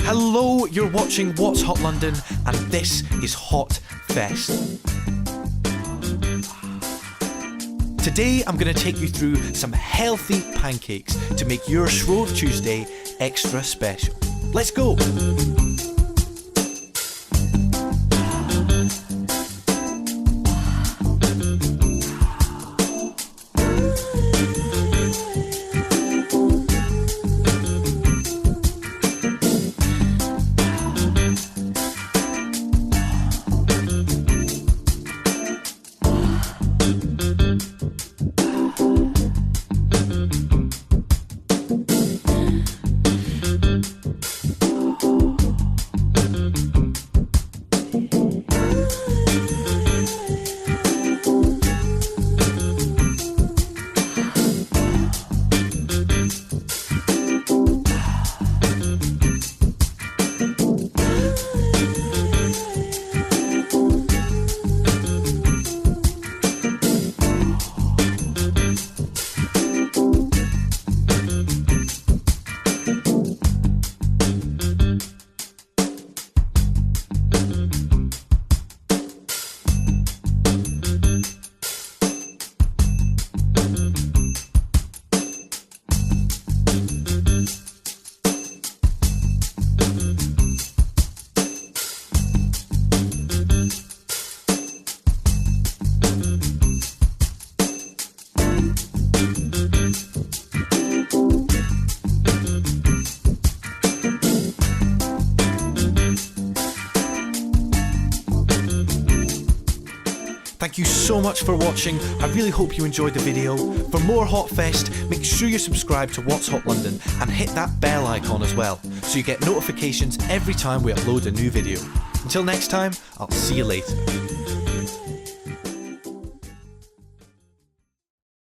Hello, you're watching What's Hot London, and this is Hot Fest. Today I'm going to take you through some healthy pancakes to make your Shrove Tuesday extra special. Let's go! Thank you so much for watching. I really hope you enjoyed the video. For more Hot Fest, make sure you subscribe to What's Hot London and hit that bell icon as well, so you get notifications every time we upload a new video. Until next time, I'll see you later.